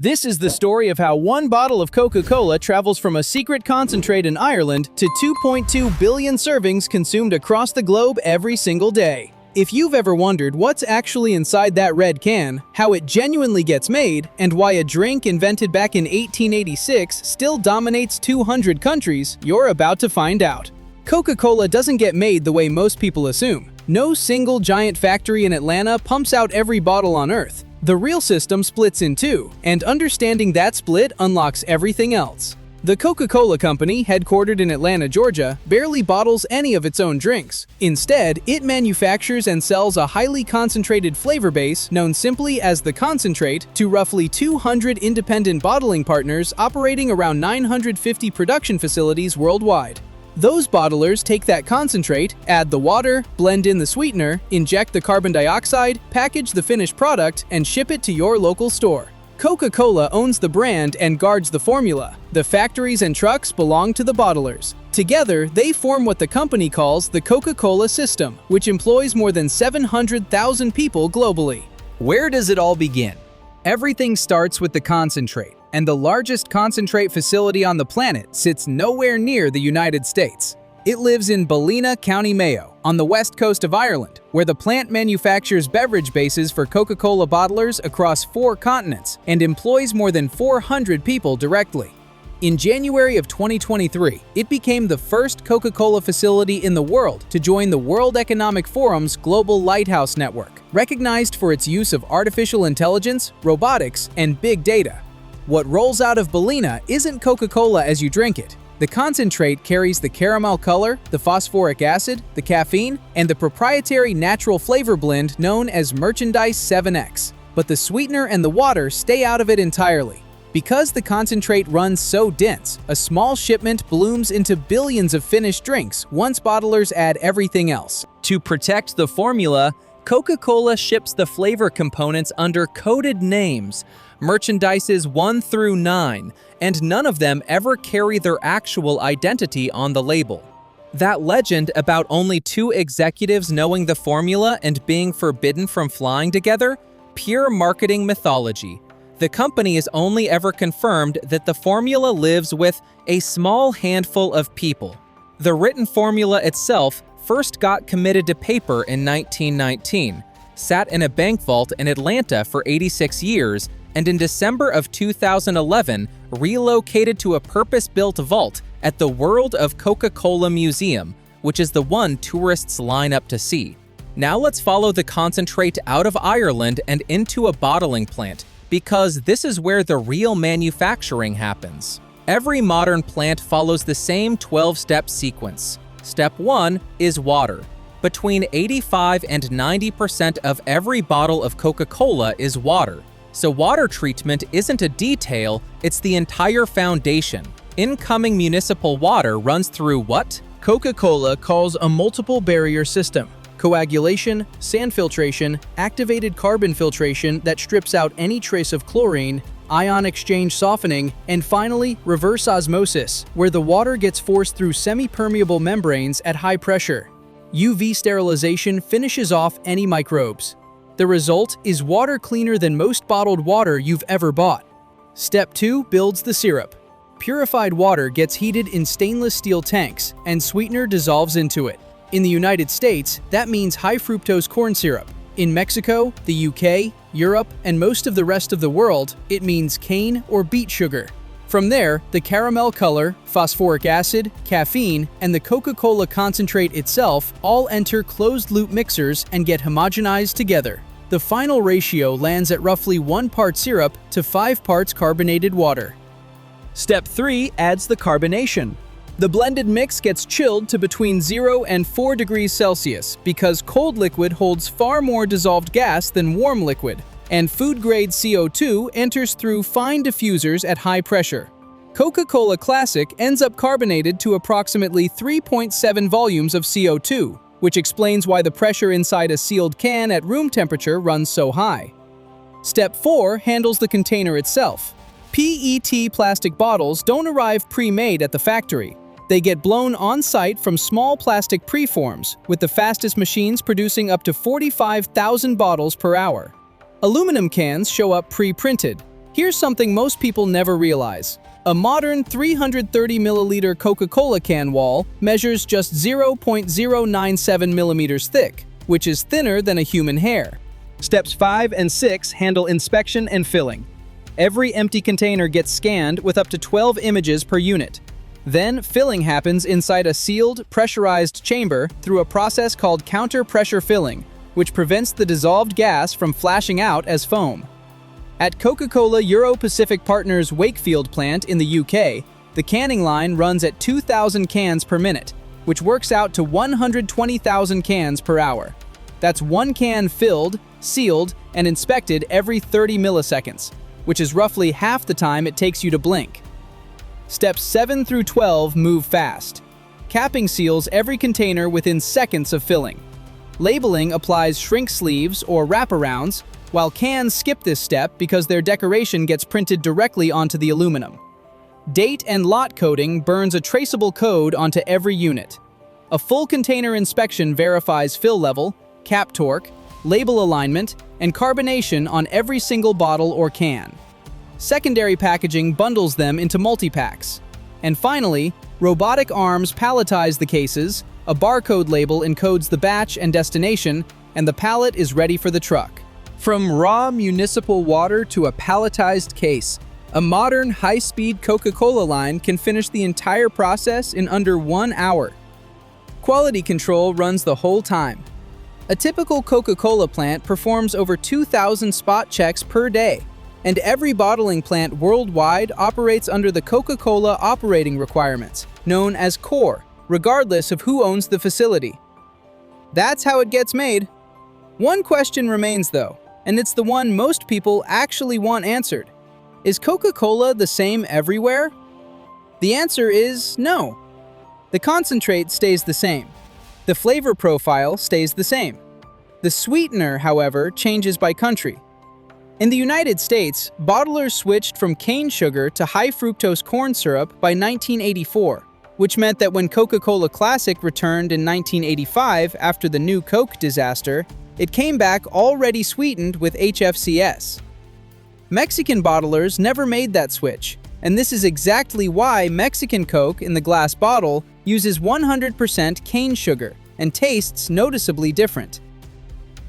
This is the story of how one bottle of Coca-Cola travels from a secret concentrate in Ireland to 2.2 billion servings consumed across the globe every single day. If you've ever wondered what's actually inside that red can, how it genuinely gets made, and why a drink invented back in 1886 still dominates 200 countries, you're about to find out. Coca-Cola doesn't get made the way most people assume. No single giant factory in Atlanta pumps out every bottle on Earth. The real system splits in two, and understanding that split unlocks everything else. The Coca-Cola Company, headquartered in Atlanta, Georgia, barely bottles any of its own drinks. Instead, it manufactures and sells a highly concentrated flavor base known simply as the concentrate to roughly 200 independent bottling partners operating around 950 production facilities worldwide. Those bottlers take that concentrate, add the water, blend in the sweetener, inject the carbon dioxide, package the finished product, and ship it to your local store. Coca-Cola owns the brand and guards the formula. The factories and trucks belong to the bottlers. Together, they form what the company calls the Coca-Cola system, which employs more than 700,000 people globally. Where does it all begin? Everything starts with the concentrate, and the largest concentrate facility on the planet sits nowhere near the United States. It lives in Ballina, County Mayo, on the west coast of Ireland, where the plant manufactures beverage bases for Coca-Cola bottlers across 4 continents and employs more than 400 people directly. In January of 2023, it became the first Coca-Cola facility in the world to join the World Economic Forum's Global Lighthouse Network, recognized for its use of artificial intelligence, robotics, and big data. What rolls out of Ballina isn't Coca-Cola as you drink it. The concentrate carries the caramel color, the phosphoric acid, the caffeine, and the proprietary natural flavor blend known as Merchandise 7X. But the sweetener and the water stay out of it entirely. Because the concentrate runs so dense, a small shipment blooms into billions of finished drinks once bottlers add everything else. To protect the formula, Coca-Cola ships the flavor components under coded names, merchandises 1 through 9, and none of them ever carry their actual identity on the label. That legend about only 2 executives knowing the formula and being forbidden from flying together? Pure marketing mythology. The company has only ever confirmed that the formula lives with a small handful of people. The written formula itself first got committed to paper in 1919, sat in a bank vault in Atlanta for 86 years, and in December of 2011 relocated to a purpose-built vault at the World of Coca-Cola Museum, which is the one tourists line up to see. Now let's follow the concentrate out of Ireland and into a bottling plant, because this is where the real manufacturing happens. Every modern plant follows the same 12-step sequence. Step 1 is water. Between 85 and 90% of every bottle of Coca-Cola is water. So water treatment isn't a detail, it's the entire foundation. Incoming municipal water runs through what? Coca-Cola calls a multiple barrier system. Coagulation, sand filtration, activated carbon filtration that strips out any trace of chlorine, ion exchange softening, and finally, reverse osmosis, where the water gets forced through semi-permeable membranes at high pressure. UV sterilization finishes off any microbes. The result is water cleaner than most bottled water you've ever bought. Step 2 builds the syrup. Purified water gets heated in stainless steel tanks, and sweetener dissolves into it. In the United States, that means high fructose corn syrup. In Mexico, the UK, Europe, and most of the rest of the world, it means cane or beet sugar. From there, the caramel color, phosphoric acid, caffeine, and the Coca-Cola concentrate itself all enter closed-loop mixers and get homogenized together. The final ratio lands at roughly 1 part syrup to 5 parts carbonated water. Step 3 adds the carbonation. The blended mix gets chilled to between 0 and 4 degrees Celsius because cold liquid holds far more dissolved gas than warm liquid, and food-grade CO2 enters through fine diffusers at high pressure. Coca-Cola Classic ends up carbonated to approximately 3.7 volumes of CO2, which explains why the pressure inside a sealed can at room temperature runs so high. Step 4 handles the container itself. PET plastic bottles don't arrive pre-made at the factory. They get blown on-site from small plastic preforms, with the fastest machines producing up to 45,000 bottles per hour. Aluminum cans show up pre-printed. Here's something most people never realize. A modern 330 milliliter Coca-Cola can wall measures just 0.097 millimeters thick, which is thinner than a human hair. Steps 5 and 6 handle inspection and filling. Every empty container gets scanned with up to 12 images per unit. Then, filling happens inside a sealed, pressurized chamber through a process called counter-pressure filling, which prevents the dissolved gas from flashing out as foam. At Coca-Cola Euro-Pacific Partners' Wakefield plant in the UK, the canning line runs at 2,000 cans per minute, which works out to 120,000 cans per hour. That's one can filled, sealed, and inspected every 30 milliseconds, which is roughly half the time it takes you to blink. Steps 7 through 12 move fast. Capping seals every container within seconds of filling. Labeling applies shrink sleeves or wraparounds, while cans skip this step because their decoration gets printed directly onto the aluminum. Date and lot coding burns a traceable code onto every unit. A full container inspection verifies fill level, cap torque, label alignment, and carbonation on every single bottle or can. Secondary packaging bundles them into multi-packs. And finally, robotic arms palletize the cases, a barcode label encodes the batch and destination, and the pallet is ready for the truck. From raw municipal water to a palletized case, a modern high-speed Coca-Cola line can finish the entire process in under 1 hour. Quality control runs the whole time. A typical Coca-Cola plant performs over 2,000 spot checks per day, and every bottling plant worldwide operates under the Coca-Cola operating requirements, known as CORE, regardless of who owns the facility. That's how it gets made. One question remains though, and it's the one most people actually want answered. Is Coca-Cola the same everywhere? The answer is no. The concentrate stays the same. The flavor profile stays the same. The sweetener, however, changes by country. In the United States, bottlers switched from cane sugar to high-fructose corn syrup by 1984, which meant that when Coca-Cola Classic returned in 1985 after the New Coke disaster, it came back already sweetened with HFCS. Mexican bottlers never made that switch, and this is exactly why Mexican Coke in the glass bottle uses 100% cane sugar and tastes noticeably different.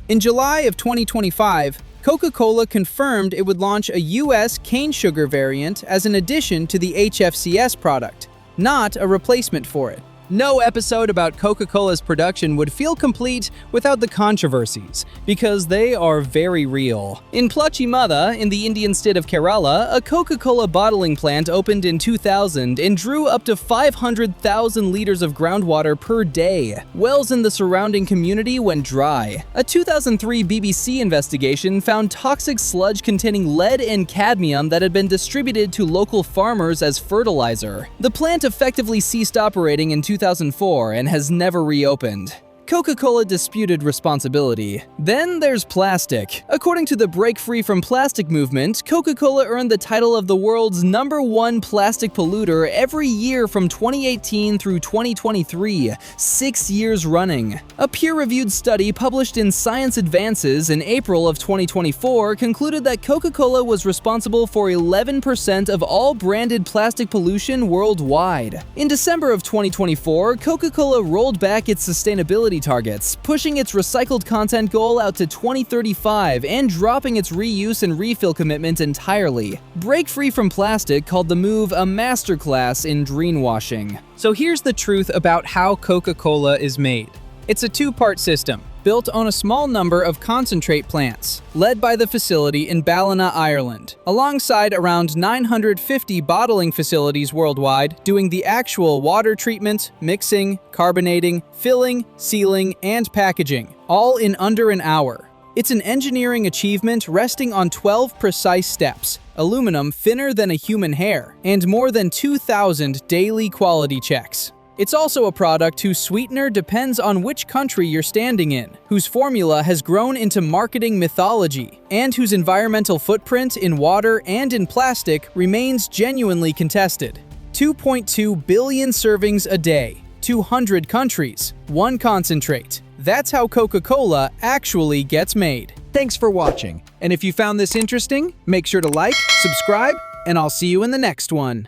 In July of 2025, Coca-Cola confirmed it would launch a US cane sugar variant as an addition to the HFCS product, not a replacement for it. No episode about Coca-Cola's production would feel complete without the controversies, because they are very real. In Plachimada, in the Indian state of Kerala, a Coca-Cola bottling plant opened in 2000 and drew up to 500,000 liters of groundwater per day. Wells in the surrounding community went dry. A 2003 BBC investigation found toxic sludge containing lead and cadmium that had been distributed to local farmers as fertilizer. The plant effectively ceased operating in 2004 and has never reopened. Coca-Cola disputed responsibility. Then there's plastic. According to the Break Free from Plastic movement, Coca-Cola earned the title of the world's #1 plastic polluter every year from 2018 through 2023, 6 years running. A peer-reviewed study published in Science Advances in April of 2024 concluded that Coca-Cola was responsible for 11% of all branded plastic pollution worldwide. In December of 2024, Coca-Cola rolled back its sustainability targets, pushing its recycled content goal out to 2035 and dropping its reuse and refill commitment entirely. Break Free from Plastic called the move a masterclass in greenwashing. So here's the truth about how Coca-Cola is made. It's a two-part system, built on a small number of concentrate plants, led by the facility in Ballina, Ireland, alongside around 950 bottling facilities worldwide doing the actual water treatment, mixing, carbonating, filling, sealing, and packaging, all in under an hour. It's an engineering achievement resting on 12 precise steps, aluminum thinner than a human hair, and more than 2,000 daily quality checks. It's also a product whose sweetener depends on which country you're standing in, whose formula has grown into marketing mythology, and whose environmental footprint in water and in plastic remains genuinely contested. 2.2 billion servings a day, 200 countries, one concentrate. That's how Coca-Cola actually gets made. Thanks for watching, and if you found this interesting, make sure to like, subscribe, and I'll see you in the next one.